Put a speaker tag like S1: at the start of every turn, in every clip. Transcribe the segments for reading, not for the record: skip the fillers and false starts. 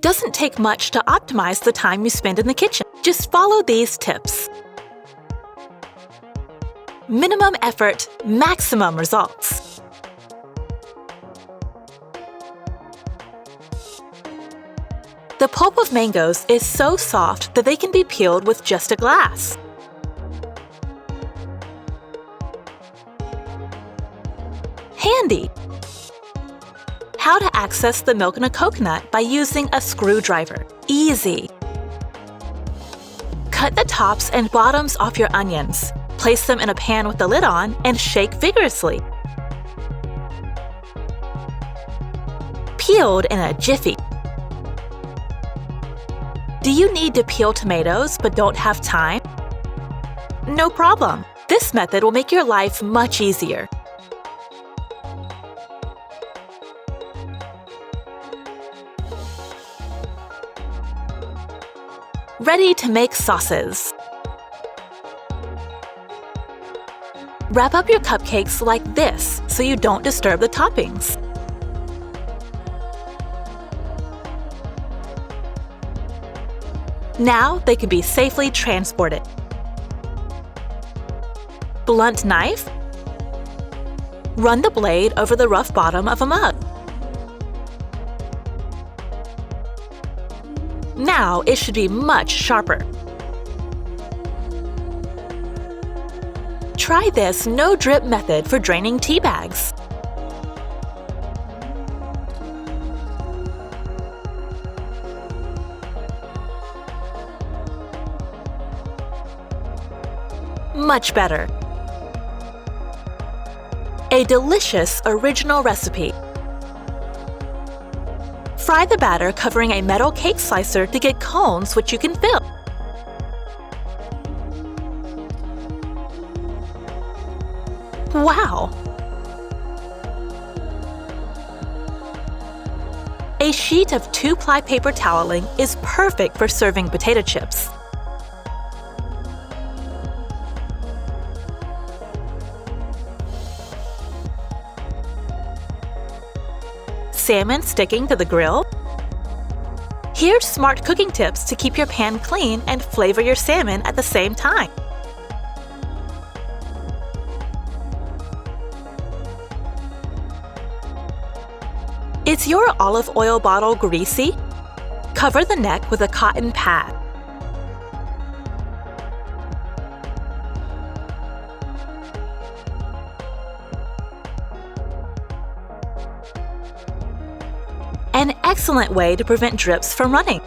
S1: Doesn't take much to optimize the time you spend in the kitchen. Just follow these tips. Minimum effort, maximum results. The pulp of mangoes is so soft that they can be peeled with just a glass. Handy! How to access the milk in a coconut by using a screwdriver. Easy! Cut the tops and bottoms off your onions. Place them in a pan with the lid on and shake vigorously. Peeled in a jiffy. Do you need to peel tomatoes but don't have time? No problem! This method will make your life much easier. Ready to make sauces. Wrap up your cupcakes like this so you don't disturb the toppings. Now they can be safely transported. Blunt knife. Run the blade over the rough bottom of a mug. Now it should be much sharper. Try this no-drip method for draining tea bags. Much better. A delicious original recipe. Fry the batter covering a metal cake slicer to get cones which you can fill. Wow! A sheet of 2-ply paper toweling is perfect for serving potato chips. Salmon sticking to the grill? Here's smart cooking tips to keep your pan clean and flavor your salmon at the same time. Is your olive oil bottle greasy? Cover the neck with a cotton pad. An excellent way to prevent drips from running.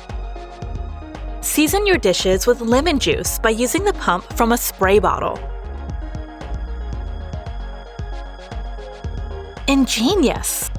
S1: Season your dishes with lemon juice by using the pump from a spray bottle. Ingenious!